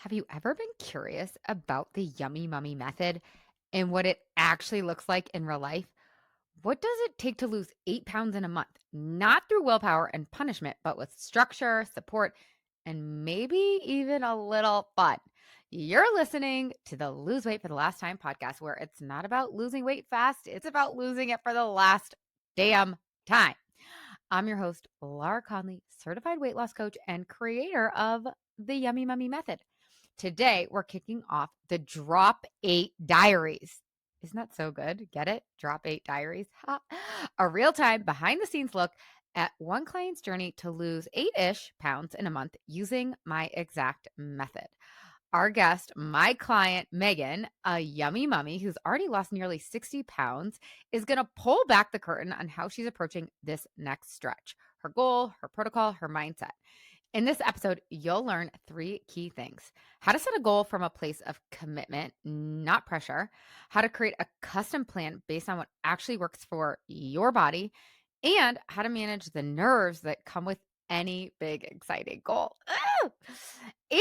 Have you ever been curious about the yummy mummy method and what it actually looks like in real life? What does it take to lose 8 pounds in a month? Not through willpower and punishment, but with structure, support, and maybe even a little fun. You're listening to the Lose Weight for the Last Time podcast, where it's not about losing weight fast, it's about losing it for the last damn time. I'm your host, Laura Conley, certified weight loss coach and creator of the Yummy Mummy Method. Today, we're kicking off the Drop 8 Diaries. Isn't that so good? Get it? Drop 8 Diaries. A real time, behind the scenes look at one client's journey to lose 8-ish pounds in a month using my exact method. Our guest, my client, Meghan, a yummy mummy who's already lost nearly 60 pounds, is going to pull back the curtain on how she's approaching this next stretch, her goal, her protocol, her mindset. In this episode, you'll learn 3 key things: how to set a goal from a place of commitment, not pressure, how to create a custom plan based on what actually works for your body, and how to manage the nerves that come with any big, exciting goal.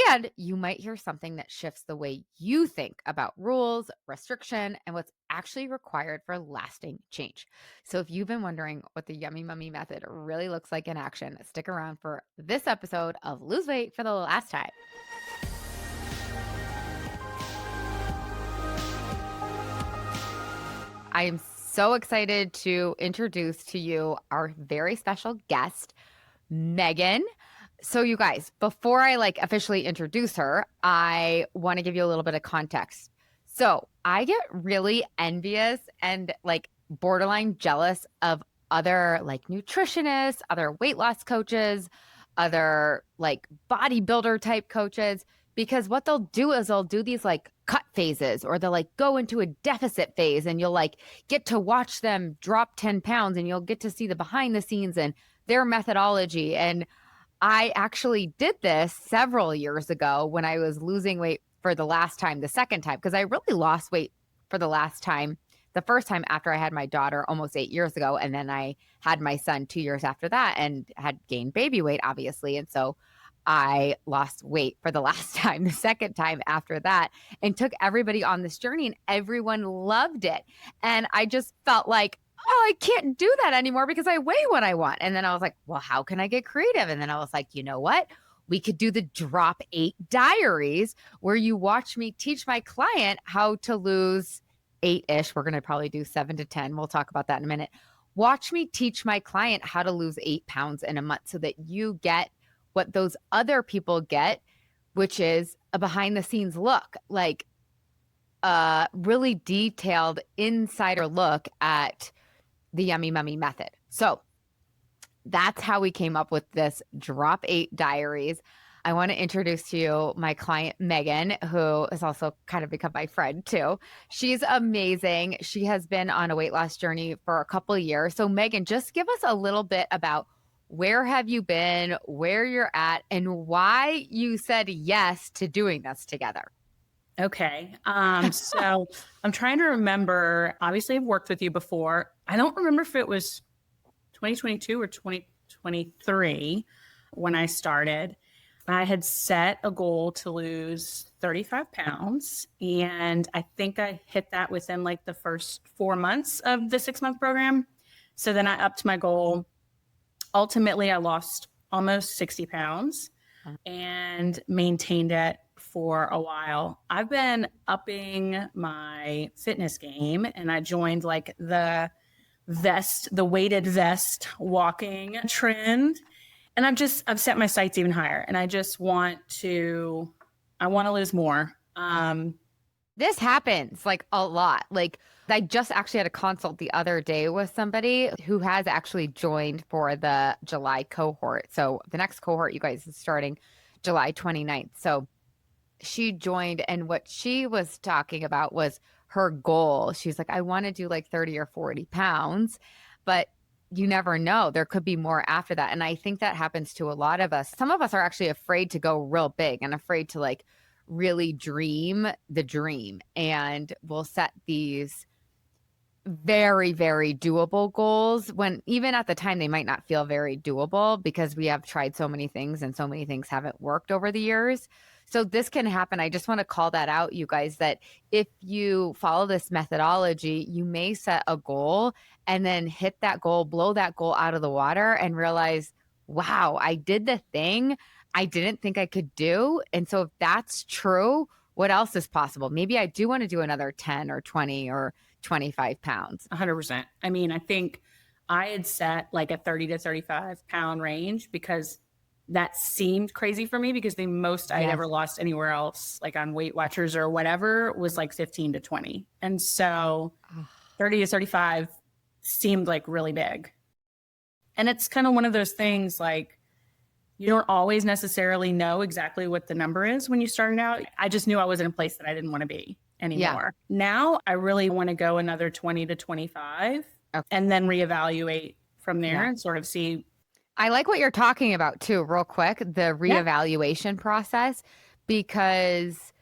And you might hear something that shifts the way you think about rules, restriction, and what's actually required for lasting change. So if you've been wondering what the Yummy Mummy method really looks like in action, stick around for this episode of Lose Weight for the Last Time. I am so excited to introduce to you our very special guest, Meghan. So you guys, before I officially introduce her, I want to give you a little bit of context. So I get really envious and borderline jealous of other nutritionists, other weight loss coaches, other bodybuilder type coaches, because what they'll do is they'll do these cut phases, or they'll go into a deficit phase, and you'll get to watch them drop 10 pounds, and you'll get to see the behind the scenes and their methodology. And I actually did this several years ago when I was losing weight for the last time, the second time, because I really lost weight for the last time. The first time after I had my daughter almost 8 years ago, and then I had my son 2 years after that and had gained baby weight, obviously. And so I lost weight for the last time, the second time after that, and took everybody on this journey, and everyone loved it. And I just felt like, oh, I can't do that anymore because I weigh what I want. And then I was like, well, how can I get creative? And then I was like, you know what? We could do the Drop 8 Diaries, where you watch me teach my client how to lose 8-ish. We're going to probably do 7 to 10. We'll talk about that in a minute. Watch me teach my client how to lose 8 pounds in a month so that you get what those other people get, which is a behind the scenes look, really detailed insider look at the Yummy Mummy method. So that's how we came up with this Drop 8 Diaries. I want to introduce to you my client, Meghan, who has also kind of become my friend too. She's amazing. She has been on a weight loss journey for a couple of years. So Meghan, just give us a little bit about where have you been, where you're at, and why you said yes to doing this together. Okay. So I'm trying to remember. Obviously, I've worked with you before. I don't remember if it was 2022 or 2023 when I started. I had set a goal to lose 35 pounds, and I think I hit that within the first 4 months of the 6-month program. So then I upped my goal. Ultimately, I lost almost 60 pounds and maintained it for a while. I've been upping my fitness game, and I joined the weighted vest walking trend. And I've set my sights even higher, and I want to lose more. This happens a lot. I just actually had a consult the other day with somebody who has actually joined for the July cohort. So the next cohort, you guys, is starting July 29th. So she joined, and what she was talking about was her goal. She's like, I want to do 30 or 40 pounds, but you never know. There could be more after that. And I think that happens to a lot of us. Some of us are actually afraid to go real big and afraid to really dream the dream. And we'll set these very, very doable goals when even at the time they might not feel very doable because we have tried so many things and so many things haven't worked over the years. So this can happen. I just want to call that out, you guys, that if you follow this methodology, you may set a goal and then hit that goal, blow that goal out of the water and realize, wow, I did the thing I didn't think I could do. And so if that's true, what else is possible? Maybe I do want to do another 10 or 20 or 25 pounds. 100%. I mean, I think I had set like a 30 to 35 pound range because that seemed crazy for me because the most I'd Yes. ever lost anywhere else, like on Weight Watchers or whatever, was like 15 to 20. And so Oh, 30 to 35 seemed like really big. And it's kind of one of those things like you don't always necessarily know exactly what the number is when you started out. I just knew I was in a place that I didn't want to be yeah. anymore. Now I really want to go another 20 to 25 Okay. and then reevaluate from there Yeah. and sort of see. I like what you're talking about too, real quick, the Yeah, reevaluation process, because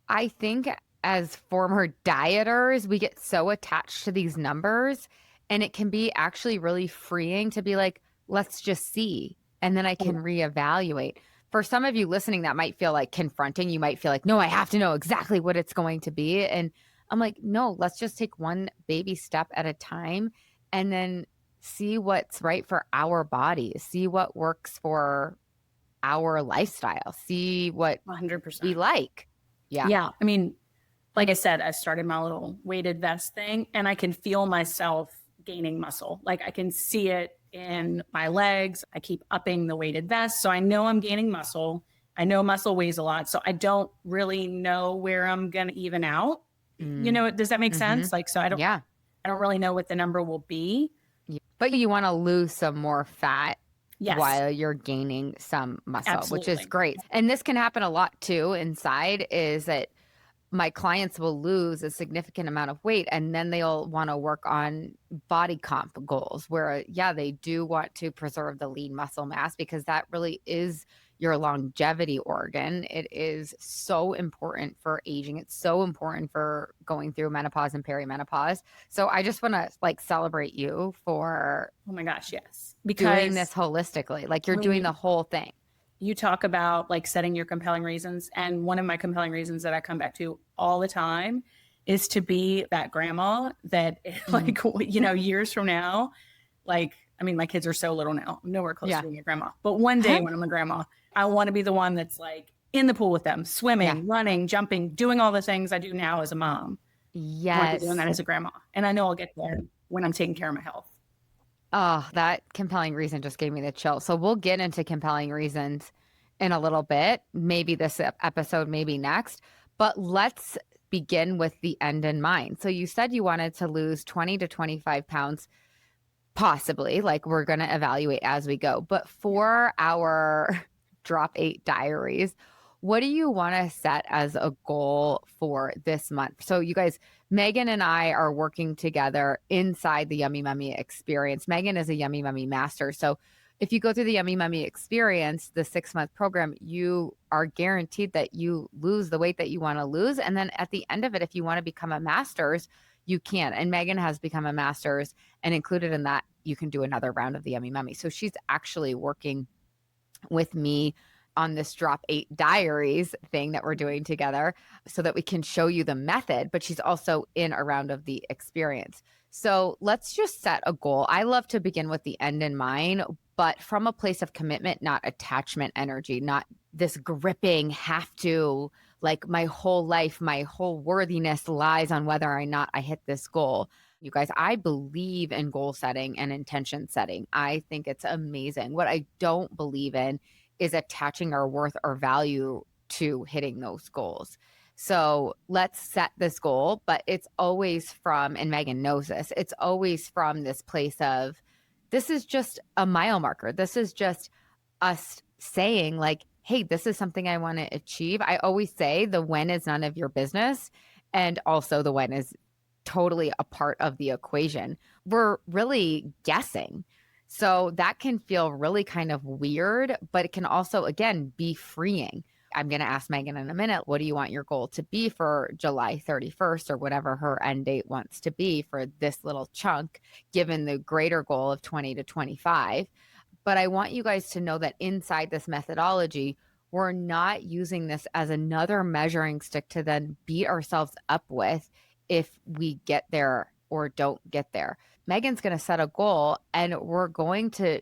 I think as former dieters, we get so attached to these numbers, and it can be actually really freeing to be like, let's just see, and then I can reevaluate. For some of you listening, that might feel like confronting. You might feel like, no, I have to know exactly what it's going to be. And I'm like, no, let's just take one baby step at a time and then see what's right for our bodies, see what works for our lifestyle, see what we 100%. like. Yeah. Yeah. I mean, like I said, I started my little weighted vest thing and I can feel myself gaining muscle. Like I can see it in my legs. I keep upping the weighted vest. So I know I'm gaining muscle. I know muscle weighs a lot. So I don't really know where I'm going to even out. You Mm. know, does that make Mhm. sense? Like, so Yeah. I don't really know what the number will be. But you wanna lose some more fat Yes, while you're gaining some muscle, which is absolutely. great. And this can happen a lot too inside, is that my clients will lose a significant amount of weight and then they'll want to work on body comp goals where yeah, they do want to preserve the lean muscle mass because that really is your longevity organ. It is so important for aging. It's so important for going through menopause and perimenopause. So I just want to like celebrate you for Oh my gosh, yes. doing this Because holistically. Like you're when doing the whole thing. you talk about like setting your compelling reasons, and one of my compelling reasons that I come back to all the time is to be that grandma that Mm. like years from now, like I mean my kids are so little now, I'm nowhere close to Yeah. being a grandma, but one day when I'm a grandma I want to be the one that's like in the pool with them, Yeah. swimming, running, jumping, doing all the things I do now as a mom. I want to be doing Yes. that as a grandma, and I know I'll get there when I'm taking care of my health. Oh, that compelling reason just gave me the chill. So we'll get into compelling reasons in a little bit, maybe this episode, maybe next. But let's begin with the end in mind. So you said you wanted to lose 20 to 25 pounds, possibly, like we're going to evaluate as we go. But for our drop eight diaries, what do you want to set as a goal for this month? So, you guys, Megan and I are working together inside the Yummy Mummy experience. Megan is a Yummy Mummy master. So, if you go through the Yummy Mummy experience, the 6 month program, you are guaranteed that you lose the weight that you want to lose. And then at the end of it, if you want to become a master's, you can. And Megan has become a master's, and included in that, you can do another round of the Yummy Mummy. So, she's actually working with me on this drop eight diaries thing that we're doing together so that we can show you the method, but she's also in a round of the experience. So let's just set a goal. I love to begin with the end in mind, but from a place of commitment, not attachment energy, not this gripping have to, like my whole life, my whole worthiness lies on whether or not I hit this goal. You guys, I believe in goal setting and intention setting. I think it's amazing. What I don't believe in is attaching our worth or value to hitting those goals. So let's set this goal, but it's always from, and Megan knows this, it's always from this place of this is just a mile marker. This is just us saying, like, hey, this is something I want to achieve. I always say the when is none of your business. And also the when is totally a part of the equation. We're really guessing. So that can feel really kind of weird, but it can also, again, be freeing. I'm going to ask Megan in a minute, what do you want your goal to be for July 31st or whatever her end date wants to be for this little chunk, given the greater goal of 20 to 25. But I want you guys to know that inside this methodology, we're not using this as another measuring stick to then beat ourselves up with if we get there or don't get there. Megan's going to set a goal and we're going to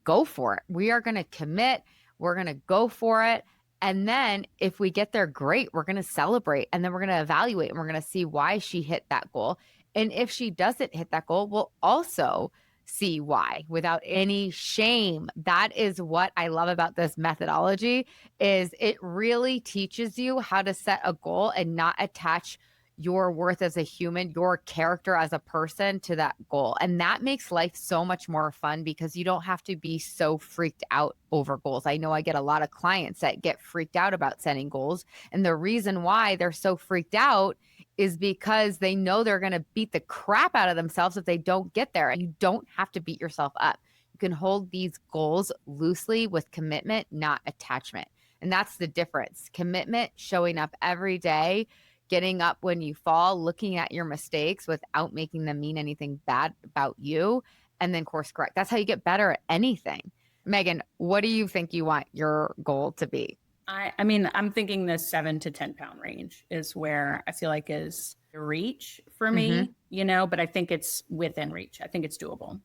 go for it. We are going to commit. We're going to go for it. And then if we get there, great, we're going to celebrate. And then we're going to evaluate and we're going to see why she hit that goal. And if she doesn't hit that goal, we'll also see why without any shame. That is what I love about this methodology is it really teaches you how to set a goal and not attach your worth as a human, your character as a person to that goal. And that makes life so much more fun because you don't have to be so freaked out over goals. I know I get a lot of clients that get freaked out about setting goals. And the reason why they're so freaked out is because they know they're going to beat the crap out of themselves if they don't get there. And you don't have to beat yourself up. You can hold these goals loosely with commitment, not attachment. And that's the difference. Commitment, showing up every day, getting up when you fall, looking at your mistakes without making them mean anything bad about you, and then course correct. That's how you get better at anything. Meghan, what do you think you want your goal to be? I mean, I'm thinking the 7 to 10 pound range is where I feel like is reach for Mm-hmm. me, but I think it's within reach. I think it's doable.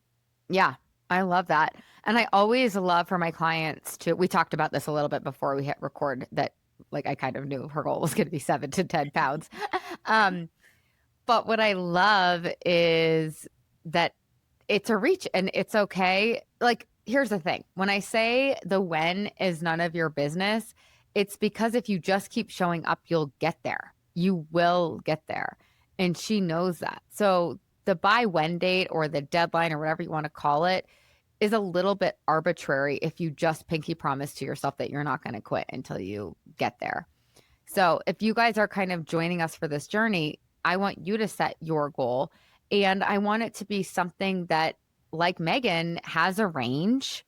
Yeah, I love that. And I always love for my clients to, we talked about this a little bit before we hit record that like I kind of knew her goal was going to be 7 to 10 pounds. um, But what I love is that it's a reach and it's okay. Like, here's the thing. When I say the when is none of your business, it's because if you just keep showing up, you'll get there. You will get there. And she knows that. So the by when date or the deadline or whatever you want to call it is a little bit arbitrary if you just pinky promise to yourself that you're not going to quit until you get there. So if you guys are kind of joining us for this journey, I want you to set your goal. And I want it to be something that, like Meghan, has a range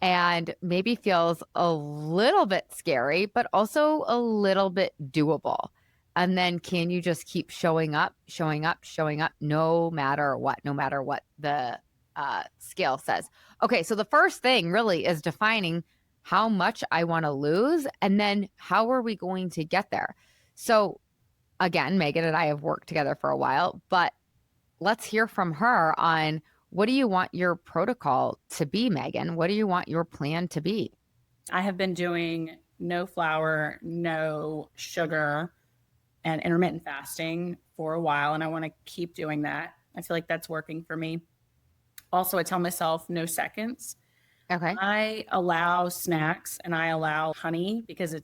and maybe feels a little bit scary, but also a little bit doable. And then can you just keep showing up, showing up, showing up, no matter what the scale says. Okay, so the first thing really is defining how much I want to lose, and then how are we going to get there? So, again, Meghan and I have worked together for a while, but let's hear from her on what do you want your protocol to be, Meghan? What do you want your plan to be? I have been doing no flour, no sugar, and intermittent fasting for a while, and I want to keep doing that. I feel like that's working for me. Also, I tell myself no seconds. Okay. I allow snacks and I allow honey because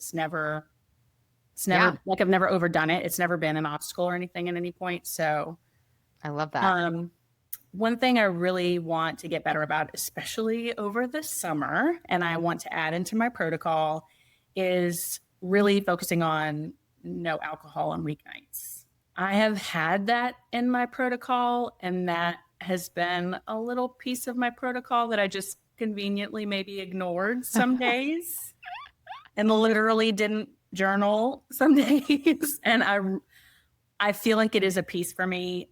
Yeah, like I've never overdone it. It's never been an obstacle or anything at any point. So, I love that. um, one thing I really want to get better about, especially over the summer, and I want to add into my protocol, is really focusing on no alcohol on weeknights. I have had that in my protocol, and that has been a little piece of my protocol that I just conveniently maybe ignored some days and literally didn't journal some days. And I feel like it is a piece for me,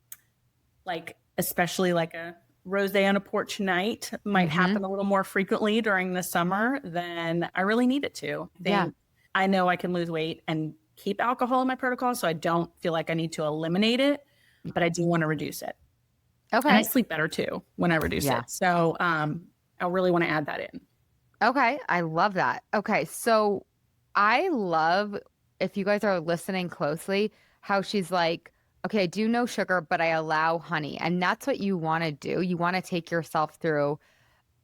like especially like a rose on a porch night might Mm-hmm. happen a little more frequently during the summer than I really need it to. Yeah. I know I can lose weight and keep alcohol in my protocol, so I don't feel like I need to eliminate it, but I do want to reduce it. And I Okay. sleep better too when I reduce Yeah. it. So I really want to add that in. Okay. I love that. Okay. So I love, if you guys are listening closely, how she's like, okay, I do no sugar, but I allow honey. And that's what you want to do. You want to take yourself through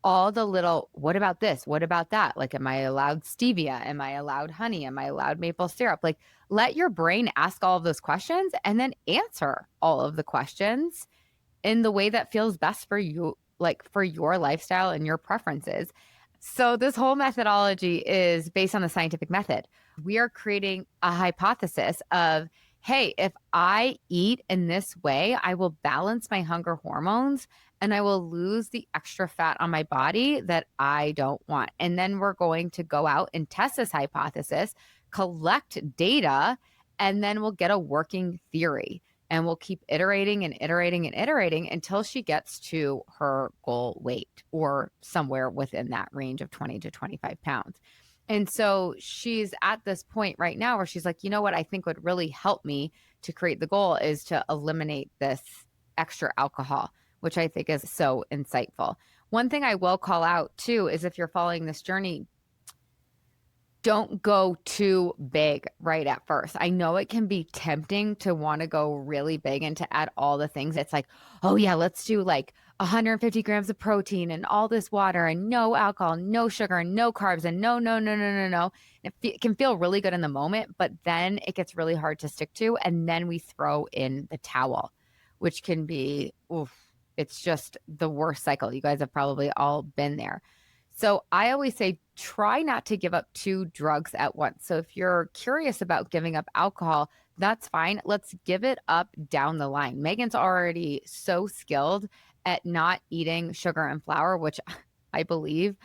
all the little, what about this? What about that? Like, am I allowed stevia? Am I allowed honey? Am I allowed maple syrup? Like, let your brain ask all of those questions and then answer all of the questions in the way that feels best for you, like for your lifestyle and your preferences. So, this whole methodology is based on the scientific method. We are creating a hypothesis of, hey, if I eat in this way, I will balance my hunger hormones and I will lose the extra fat on my body that I don't want. And then we're going to go out and test this hypothesis, collect data, and then we'll get a working theory and we'll keep iterating and iterating and iterating until she gets to her goal weight or somewhere within that range of 20 to 25 pounds. And so she's at this point right now where she's like, you know what I think would really help me to create the goal is to eliminate this extra alcohol, which I think is so insightful. One thing I will call out too is if you're following this journey, don't go too big right at first. I know it can be tempting to want to go really big and to add all the things. It's like, oh, yeah, let's do like 150 grams of protein and all this water and no alcohol, no sugar, and no carbs, and no, no, no, no, no, no. It can feel really good in the moment, but then it gets really hard to stick to. And then we throw in the towel, which can be, oof, it's just the worst cycle. You guys have probably all been there. So I always say try not to give up two drugs at once. So if you're curious about giving up alcohol, that's fine. Let's give it up down the line. Megan's already so skilled at not eating sugar and flour, which I believe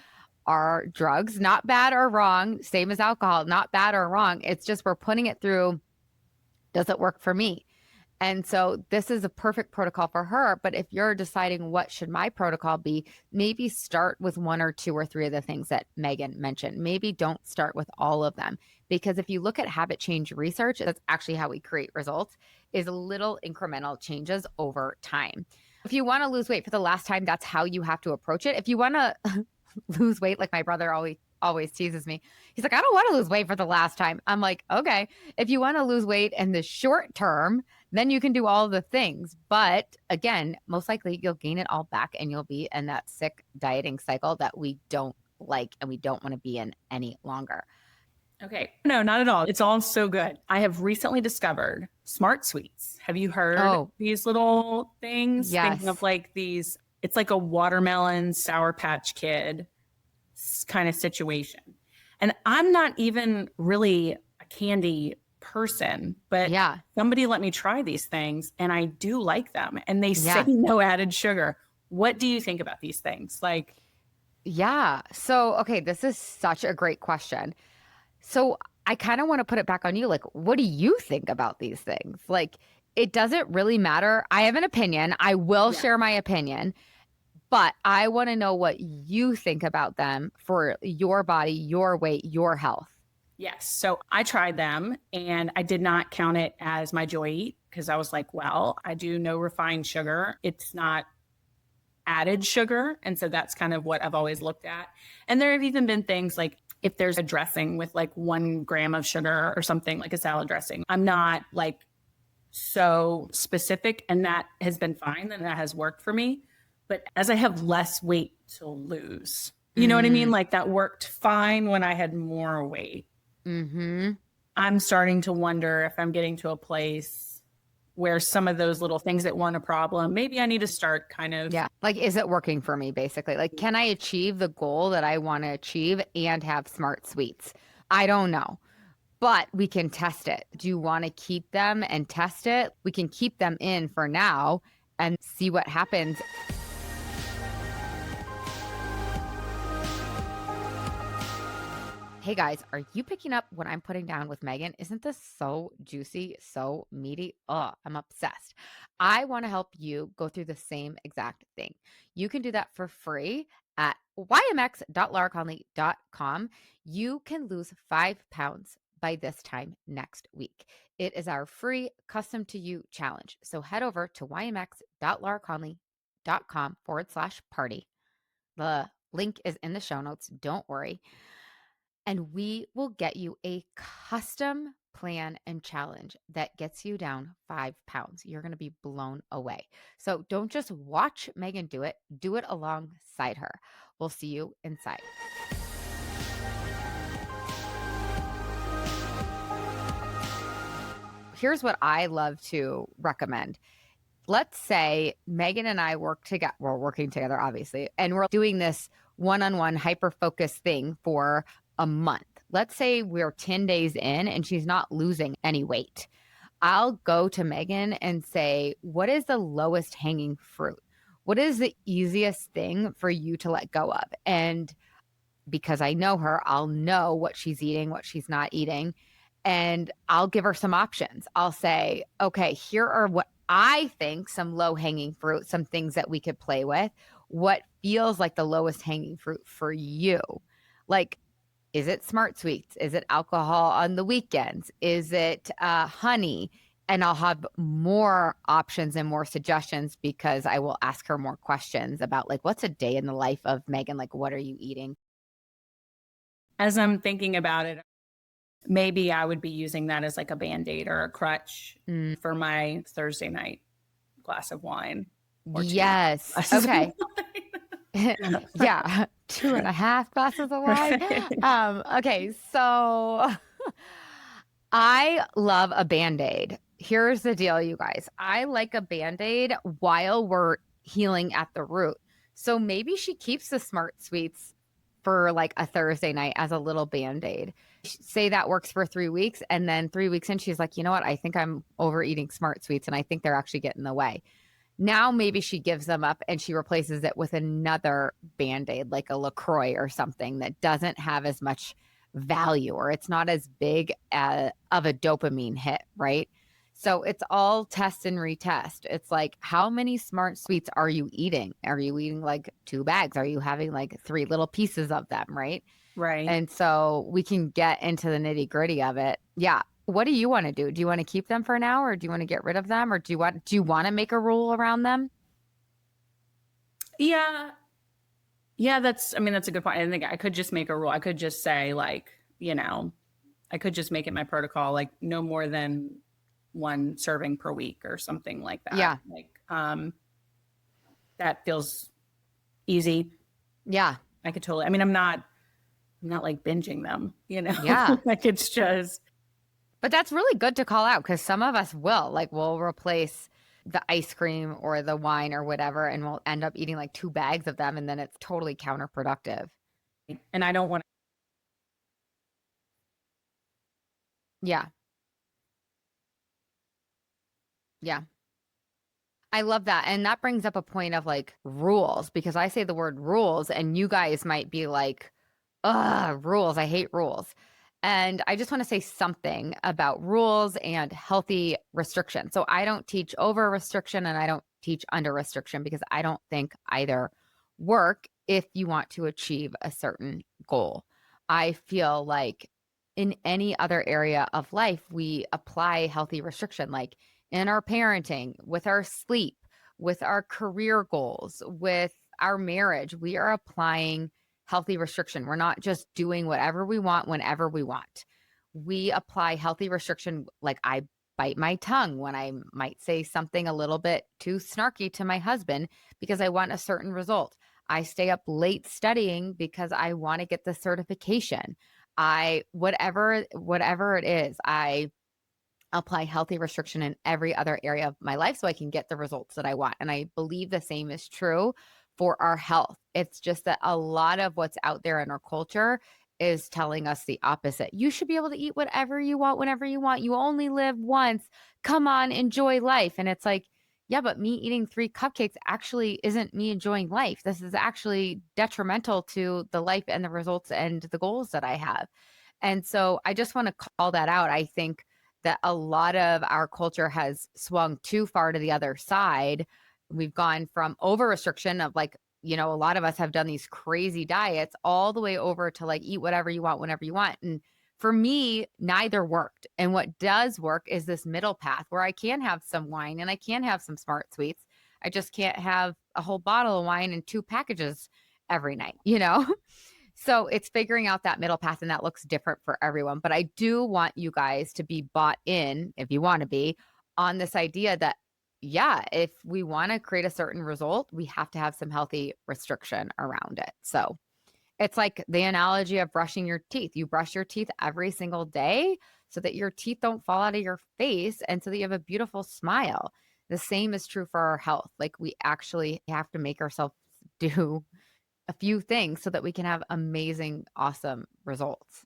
are drugs, not bad or wrong, same as alcohol, not bad or wrong. It's just we're putting it through, does it work for me? And so this is a perfect protocol for her. But if you're deciding what should my protocol be, maybe start with one or two or three of the things that Meghan mentioned. Maybe don't start with all of them. Because if you look at habit change research, that's actually how we create results, is little incremental changes over time. If you want to lose weight for the last time, that's how you have to approach it. If you want to lose weight, like my brother always teases me. He's like, I don't want to lose weight for the last time. I'm like, okay, if you want to lose weight in the short term, then you can do all the things. But again, most likely you'll gain it all back and you'll be in that sick dieting cycle that we don't like and we don't want to be in any longer. Okay. No, not at all. It's all so good. I have recently discovered Smart Sweets. Have you heard Oh, these little things? Thinking of yes. like these, it's like a watermelon Sour Patch Kid kind of situation. And I'm not even really a candy person, but Yeah. somebody let me try these things and I do like them. And they say Yeah. no added sugar. What do you think about these things? Like, Yeah. So, okay, this is such a great question. So, I kind of want to put it back on you. Like, what do you think about these things? Like, it doesn't really matter. I have an opinion. I will yeah. share my opinion. But I want to know what you think about them for your body, your weight, your health. Yes. So I tried them and I did not count it as my joy eat because I was like, well, I do no refined sugar. It's not added sugar. And so that's kind of what I've always looked at. And there have even been things like if there's a dressing with like 1 gram of sugar or something like a salad dressing, I'm not like so specific. And that has been fine and that has worked for me. But as I have less weight to lose, you know what I mean? Mm, Like that worked fine when I had more weight. mm-hmm. I'm starting to wonder if I'm getting to a place where some of those little things that weren't a problem, maybe I need to start kind of. Yeah. Like, is it working for me, basically? Like, can I achieve the goal that I want to achieve and have smart sweets? I don't know, but we can test it. Do you want to keep them and test it? We can keep them in for now and see what happens. Hey guys, are you picking up what I'm putting down with Meghan? Isn't this so juicy, so meaty? Oh, I'm obsessed. I want to help you go through the same exact thing. You can do that for free at ymx.lauraconley.com. You can lose 5 pounds by this time next week. It is our free custom to you challenge. So head over to ymx.lauraconley.com/party. The link is in the show notes. Don't worry, and we will get you a custom plan and challenge that gets you down 5 pounds. You're going to be blown away. So don't just watch Meghan do it alongside her. We'll see you inside. Here's what I love to recommend. Let's say Meghan and I work together. We're working together, obviously, and we're doing this one-on-one hyper focus thing for a month. Let's say we're 10 days in and she's not losing any weight. I'll go to Meghan and say, what is the lowest hanging fruit? What is the easiest thing for you to let go of? And because I know her, I'll know what she's eating, what she's not eating, and I'll give her some options. I'll say, okay, here are what I think some low hanging fruit, some things that we could play with. What feels like the lowest hanging fruit for you? Like, Is it smart sweets? Is it alcohol on the weekends? Is it honey? And I'll have more options and more suggestions because I will ask her more questions about like, what's a day in the life of Meghan? Like, what are you eating? As I'm thinking about it, maybe I would be using that as like a band-aid or a crutch Mm, for my Thursday night glass of wine or two yes. glasses of Okay. wine. Yeah. 2.5 glasses of wine. Right. Okay. So I love a Band-Aid. Here's the deal, you guys. I like a Band-Aid while we're healing at the root. So maybe she keeps the smart sweets for like a Thursday night as a little Band-Aid. Say that works for 3 weeks. And then 3 weeks in, she's like, you know what? I think I'm overeating smart sweets and I think they're actually getting in the way. Now maybe she gives them up and she replaces it with another Band-Aid, like a LaCroix or something that doesn't have as much value or it's not as big of a dopamine hit, right? So it's all test and retest. It's like, how many smart sweets are you eating? Are you eating like 2 bags? Are you having like 3 little pieces of them, right? Right. And so we can get into the nitty gritty of it. Yeah. What do you want to do? Do you want to keep them for now or do you want to get rid of them or do you want to make a rule around them? Yeah. Yeah, that's, I mean, that's a good point. I think I could just make a rule. I could just say, like, I could just make it my protocol, like no more than one serving per week or something like that. Yeah. Like, that feels easy. Yeah. I could totally, I mean, I'm not like binging them, Yeah. like it's just, But that's really good to call out because some of us will like we'll replace the ice cream or the wine or whatever and we'll end up eating like 2 bags of them and then it's totally counterproductive. and I don't want Yeah. Yeah. I love that. And that brings up a point of like rules because I say the word rules and you guys might be like, ugh, rules. I hate rules. And I just want to say something about rules and healthy restriction. So I don't teach over restriction and I don't teach under restriction because I don't think either work if you want to achieve a certain goal. I feel like in any other area of life, we apply healthy restriction, like in our parenting, with our sleep, with our career goals, with our marriage. We are applying healthy restriction. We're not just doing whatever we want whenever we want. We apply healthy restriction, like I bite my tongue when I might say something a little bit too snarky to my husband because I want a certain result. I stay up late studying because I want to get the certification. I whatever it is, I apply healthy restriction in every other area of my life so I can get the results that I want. And I believe the same is true for our health. It's just that a lot of what's out there in our culture is telling us the opposite. You should be able to eat whatever you want whenever you want. You only live once. Come on, enjoy life. And it's like, yeah, but me eating 3 cupcakes actually isn't me enjoying life. This is actually detrimental to the life and the results and the goals that I have. And so I just want to call that out. I think that a lot of our culture has swung too far to the other side. We've gone from over restriction of like, a lot of us have done these crazy diets all the way over to like eat whatever you want whenever you want. And for me, neither worked. And what does work is this middle path where I can have some wine and I can have some smart sweets. I just can't have a whole bottle of wine and 2 packages every night? So it's figuring out that middle path, and that looks different for everyone. But I do want you guys to be bought in, if you want to be, on this idea that, yeah, if we want to create a certain result, we have to have some healthy restriction around it. So it's like the analogy of brushing your teeth. You brush your teeth every single day so that your teeth don't fall out of your face and so that you have a beautiful smile. The same is true for our health. Like we actually have to make ourselves do a few things so that we can have amazing, awesome results.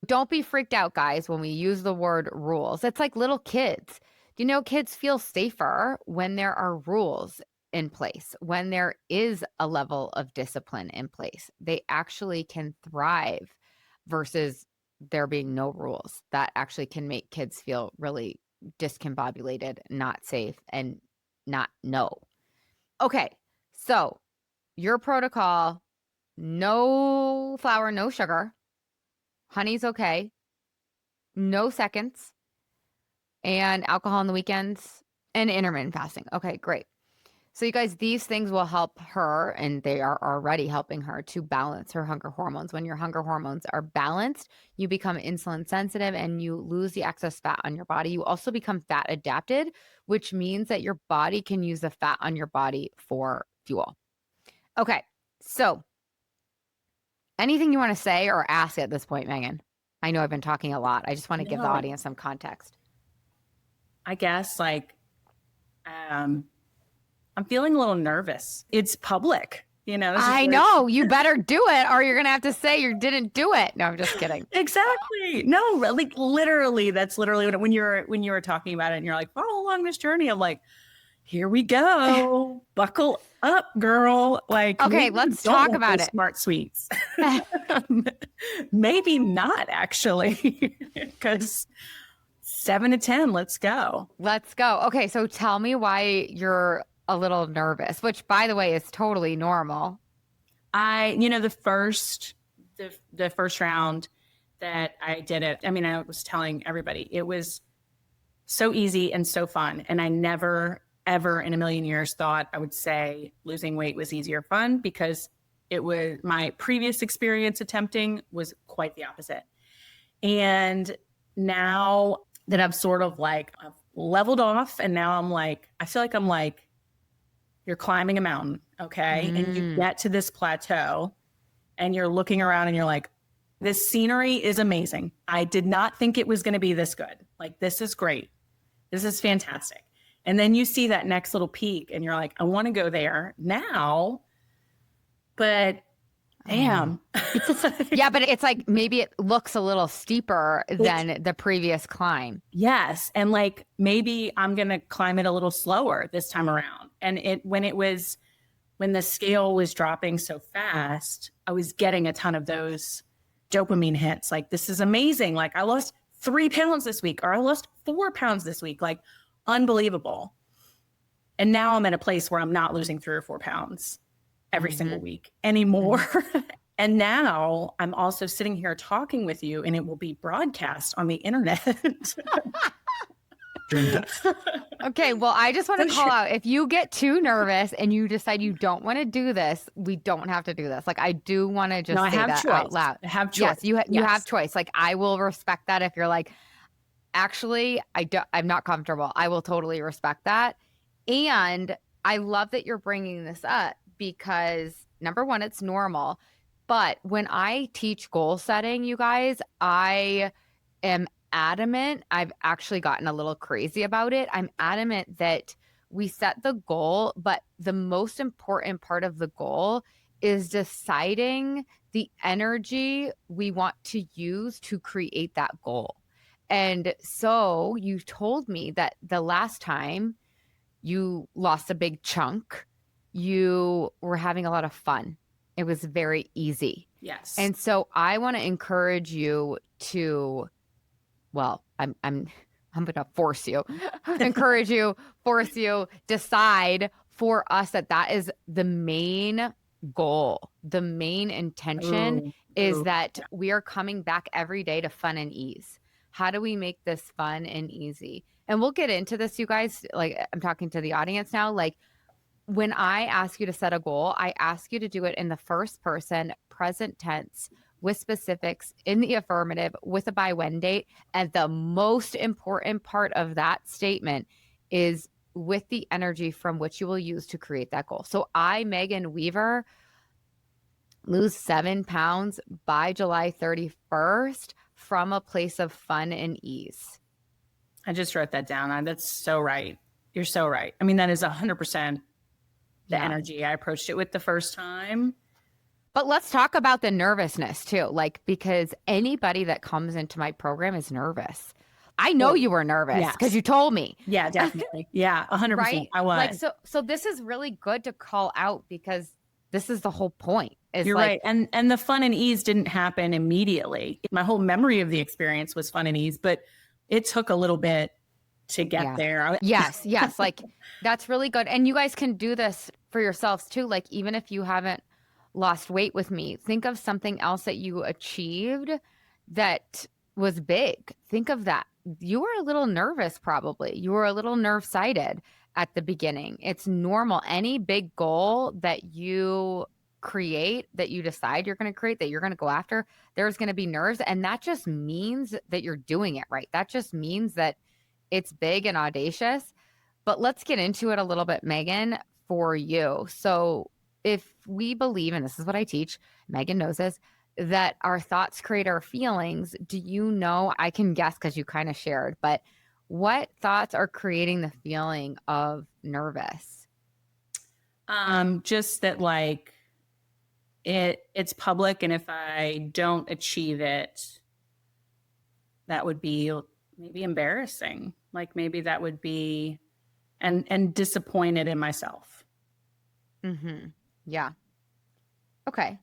Don't be freaked out, guys, when we use the word rules. It's like little kids. Do you know kids feel safer when there are rules in place, when there is a level of discipline in place? They actually can thrive versus there being no rules. That actually can make kids feel really discombobulated, not safe, and not know. Okay, so your protocol: no flour, no sugar. Honey's okay. No seconds. And alcohol on the weekends and intermittent fasting. Okay, great. So, you guys, these things will help her, and they are already helping her to balance her hunger hormones. When your hunger hormones are balanced, you become insulin sensitive and you lose the excess fat on your body. You also become fat adapted, which means that your body can use the fat on your body for fuel. Okay, so anything you want to say or ask at this point, Megan? I know I've been talking a lot. I just want to give the No, audience some context. I guess like I'm feeling a little nervous. It's public, this is I very know. You better do it or you're going to have to say you didn't do it. No, I'm just kidding. exactly. No, like literally, that's literally when you were talking about it and you're like, follow along this journey. I'm like, here we go. Buckle up, girl. Like, Okay, maybe you let's don't talk want about those it. smart sweets. Maybe not actually, because 7 to 10, let's go. Let's go. Okay, so tell me why you're a little nervous, which by the way is totally normal. The first round that I did it, I mean, I was telling everybody it was so easy and so fun. And I never, ever in a million years thought I would say losing weight was easy or fun, because it was my previous experience attempting was quite the opposite. And now that I've sort of like I've leveled off, and now I feel like I'm like, you're climbing a mountain, okay? And you get to this plateau and you're looking around and you're like, this scenery is amazing. I did not think it was going to be this good. Like, this is great. This is fantastic. And then you see that next little peak and you're like, I want to go there now, but damn. Yeah, but it's like maybe it looks a little steeper than the previous climb. Yes. And like maybe I'm going to climb it a little slower this time around. And when the scale was dropping so fast, I was getting a ton of those dopamine hits. Like, this is amazing. Like, I lost 3 pounds this week, or I lost 4 pounds this week. Like, unbelievable. And now I'm at a place where I'm not losing 3 or 4 pounds every single week anymore. And now I'm also sitting here talking with you, and it will be broadcast on the internet. Okay, well, I just want to call out, if you get too nervous and you decide you don't want to do this, we don't have to do this. Like, I do want to just say that out loud. I have choice. Yes, you have choice. Like, I will respect that. If you're like, actually, I'm not comfortable, I will totally respect that. And I love that you're bringing this up because, number one, it's normal. But when I teach goal setting, you guys, I am adamant. I've actually gotten a little crazy about it. I'm adamant that we set the goal, but the most important part of the goal is deciding the energy we want to use to create that goal. And so you told me that the last time you lost a big chunk, you were having a lot of fun. It was very easy. Yes. And so I want to encourage you to, well, I'm going to force you, force you, decide for us that is the main goal. The main intention is that we are coming back every day to fun and ease. How do we make this fun and easy? And we'll get into this, you guys. Like, I'm talking to the audience now. Like, when I ask you to set a goal, I ask you to do it in the first person, present tense, with specifics, in the affirmative, with a by when date. And the most important part of that statement is with the energy from which you will use to create that goal. So I, Megan Weaver, lose 7 pounds by July 31st from a place of fun and ease. I just wrote that down. That's so right. You're so right. I mean, that is 100% the energy I approached it with the first time. But let's talk about the nervousness too. Like, because anybody that comes into my program is nervous. I know you were nervous because you told me. Yeah, definitely. Yeah, 100%. Right? I was. Like, so this is really good to call out because this is the whole point. You're right. And the fun and ease didn't happen immediately. My whole memory of the experience was fun and ease, but it took a little bit to get there. Yes. Like, that's really good. And you guys can do this for yourselves too. Like, even if you haven't lost weight with me, think of something else that you achieved that was big. Think of that. You were a little nervous, probably. You were a little nerve sighted at the beginning. It's normal. Any big goal that you create, that you decide you're going to create, that you're going to go after, there's going to be nerves. And that just means that you're doing it right. That just means that it's big and audacious. But let's get into it a little bit, Meghan, for you. So, if we believe, and this is what I teach, Meghan knows this, that our thoughts create our feelings, do you know? I can guess because you kind of shared, but what thoughts are creating the feeling of nervous? Just that like it's public, and if I don't achieve it, that would be maybe embarrassing. Like maybe that would be and disappointed in myself. Mm-hmm. Yeah. Okay.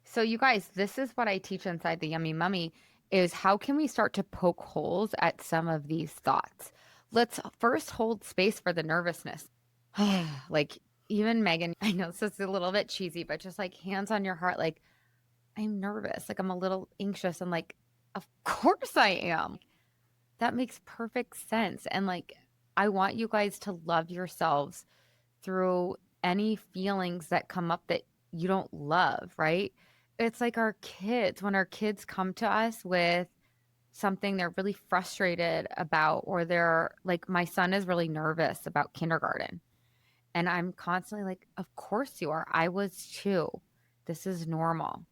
So you guys, this is what I teach inside the Yummy Mummy is how can we start to poke holes at some of these thoughts? Let's first hold space for the nervousness. Like even Meghan, I know this is a little bit cheesy, but just like hands on your heart, like I'm nervous, like I'm a little anxious and like of course I am. That makes perfect sense. And like I want you guys to love yourselves through any feelings that come up that you don't love, right? It's like our kids, when our kids come to us with something they're really frustrated about, or they're like, my son is really nervous about kindergarten. And I'm constantly like, of course you are. I was too. This is normal.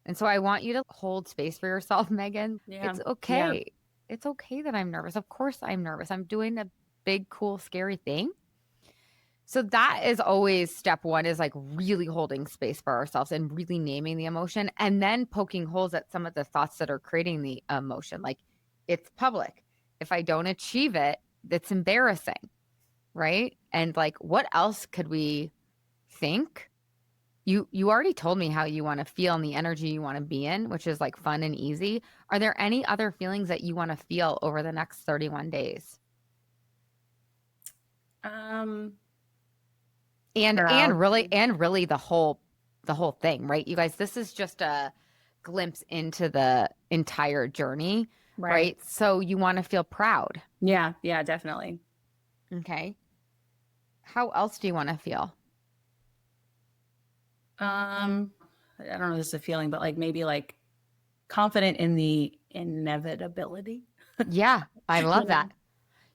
And so I want you to hold space for yourself, Meghan. Yeah. It's Yeah. okay. It's okay that I'm nervous. Of course I'm nervous. I'm doing a big, cool, scary thing. So that is always step one is like really holding space for ourselves and really naming the emotion and then poking holes at some of the thoughts that are creating the emotion. Like it's public. If I don't achieve it, that's embarrassing, right? And like what else could we think? You already told me how you want to feel and the energy you want to be in, which is like fun and easy. Are there any other feelings that you want to feel over the next 31 days? Um, And Proud. really the whole thing, right? You guys, this is just a glimpse into the entire journey, Right. right? So you want to feel proud. Yeah. Yeah. Definitely. Okay. How else do you want to feel? I don't know if this is a feeling, but like maybe like confident in the inevitability. Yeah, I love Yeah. that.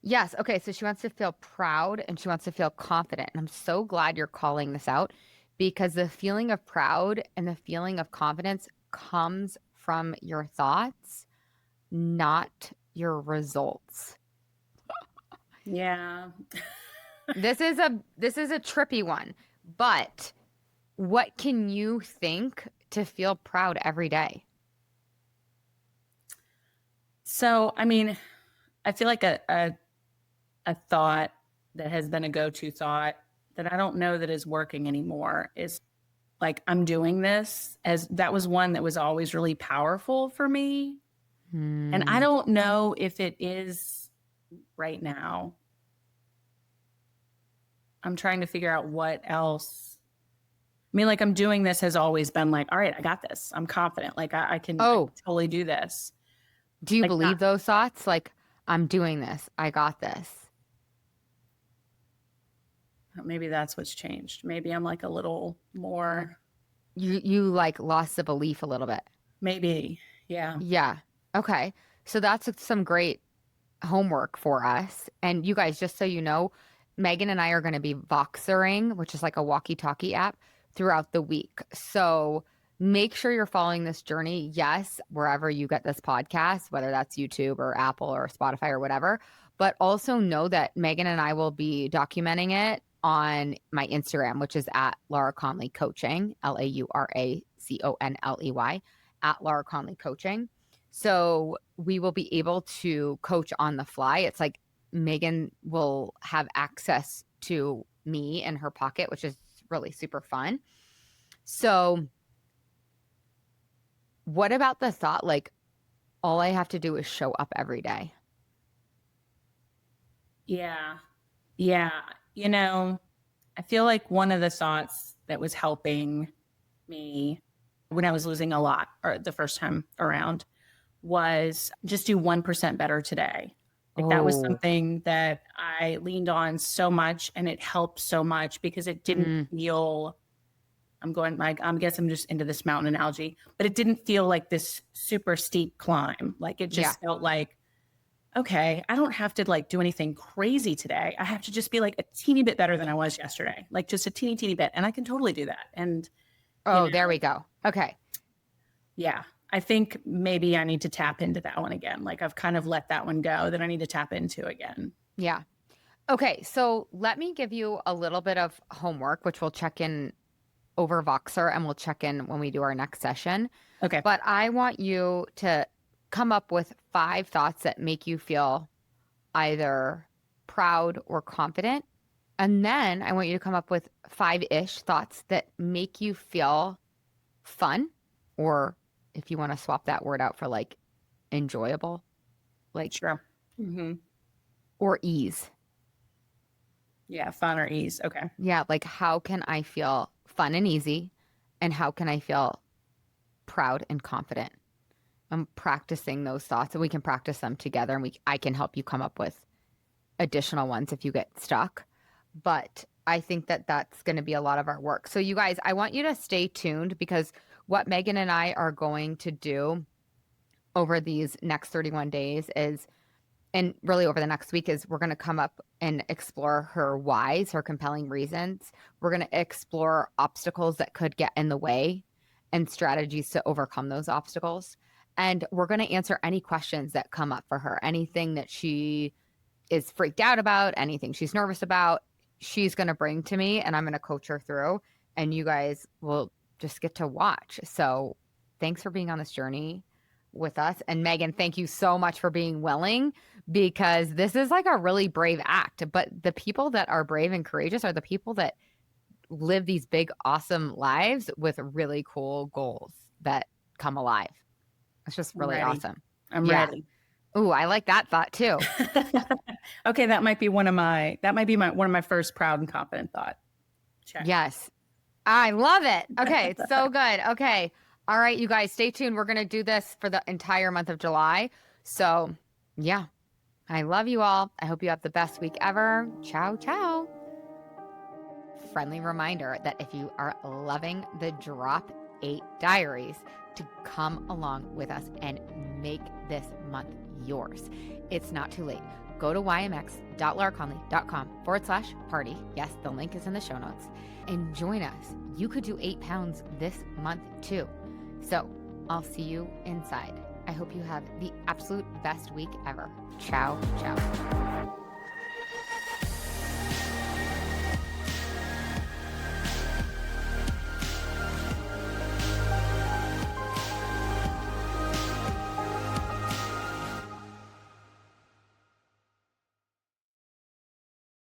Yes. Okay. So she wants to feel proud and she wants to feel confident. And I'm so glad you're calling this out because the feeling of proud and the feeling of confidence comes from your thoughts, not your results. Yeah. This is a trippy one, but what can you think to feel proud every day? So, I mean, I feel like a thought that has been a go-to thought that I don't know that is working anymore is like I'm doing this as that was one that was always really powerful for me. And I Hmm. don't know if it is right now. I'm trying to figure out what else. I mean, like I'm doing this has always been like, all right, I got this. I'm confident. Like I can Oh, totally do this. do you Like not believe those thoughts? Like, I'm doing this. I got this. maybe that's what's changed. Maybe I'm like a little more You like lost the belief a little bit. maybe. Yeah. Yeah. Okay. So that's some great homework for us. And you guys, just so you know, Megan and I are going to be Voxering, which is like a walkie-talkie app, throughout the week. So make sure you're following this journey. Yes, wherever you get this podcast, whether that's YouTube or Apple or Spotify or whatever. But also know that Megan and I will be documenting it on my Instagram, which is at Laura Conley Coaching, LauraConley, at Laura Conley Coaching. So we will be able to coach on the fly. It's like Megan will have access to me in her pocket, which is really super fun. So, what about the thought like all I have to do is show up every day? Yeah. Yeah. You know, I feel like one of the thoughts that was helping me when I was losing a lot or the first time around was just do 1% better today. Like that was Oh, something that I leaned on so much and it helped so much because it didn't mm, feel, I'm going like, I guess I'm just into this mountain analogy, but it didn't feel like this super steep climb. Like it yeah. just felt like, okay, I don't have to like do anything crazy today. I have to just be like a teeny bit better than I was yesterday, like just a teeny, teeny bit. And I can totally do that. And, you Oh, there know, we go. Okay. yeah, I think maybe I need to tap into that one again. Like I've kind of let that one go that I need to tap into again. Yeah. Okay. So let me give you a little bit of homework, which we'll check in over Voxer and we'll check in when we do our next session. Okay. But I want you to come up with 5 thoughts that make you feel either proud or confident. And then I want you to come up with 5-ish thoughts that make you feel fun, or if you want to swap that word out for like enjoyable, like, Sure. Mm-hmm. or ease. Yeah. Fun or ease. Okay. Yeah, like how can I feel fun and easy? And how can I feel proud and confident? I'm practicing those thoughts and we can practice them together and I can help you come up with additional ones if you get stuck. But I think that that's going to be a lot of our work. So you guys, I want you to stay tuned because what Meghan and I are going to do over these next 31 days is, and really over the next week, is we're going to come up and explore her whys, her compelling reasons. We're going to explore obstacles that could get in the way and strategies to overcome those obstacles. And we're going to answer any questions that come up for her, anything that she is freaked out about, anything she's nervous about, she's going to bring to me and I'm going to coach her through. And you guys will just get to watch. So thanks for being on this journey with us. And Meghan, thank you so much for being willing because this is like a really brave act. But the people that are brave and courageous are the people that live these big, awesome lives with really cool goals that come alive. It's just I'm really ready. awesome. I'm Yeah. ready. Ooh, I like that thought too. Okay. That might be one of my first proud and confident thought. Check. Yes. I love it. Okay, it's so good. Okay. All right, you guys, stay tuned. We're going to do this for the entire month of July. So, yeah, I love you all. I hope you have the best week ever. Ciao, ciao. Friendly reminder that if you are loving the Drop 8 Diaries, to come along with us and make this month yours. It's not too late. Go to ymx.lauraconley.com/party. Yes, the link is in the show notes. And join us. You could do 8 pounds this month too. So I'll see you inside. I hope you have the absolute best week ever. Ciao, ciao.